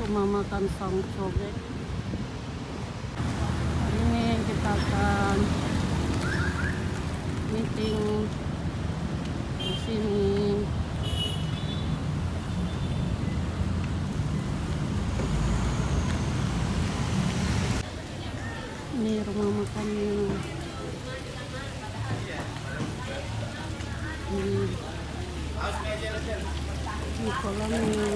rumah makan Sang Cobek. Hari ini kita akan meeting di sini. Ini rumah makannya. Ini kolamnya.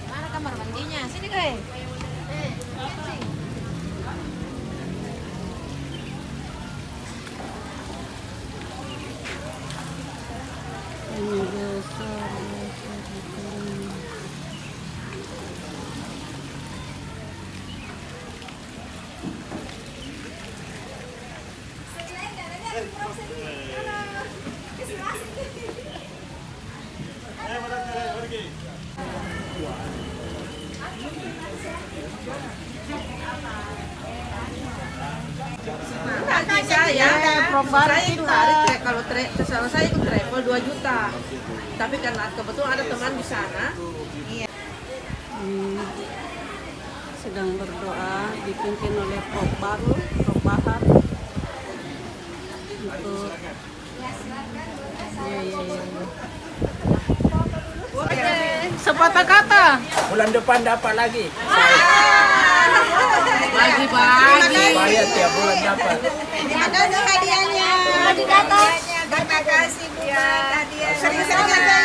Mana kamar mandinya? Sini, guys. Ini besar itu. Saya ikut tarik kalau saya ikut travel 2 juta. Tapi karena kebetulan ada teman di sana. Sedang berdoa dipimpin oleh Prof baru, Prof Bahar. Untuk sepatah kata. Bulan depan dapat lagi. Bagi-bagi. Bayar tiap bulan dapat. Terima kasih hadiahnya. Terima kasih Bu. Hadiah. Sering-sering aja.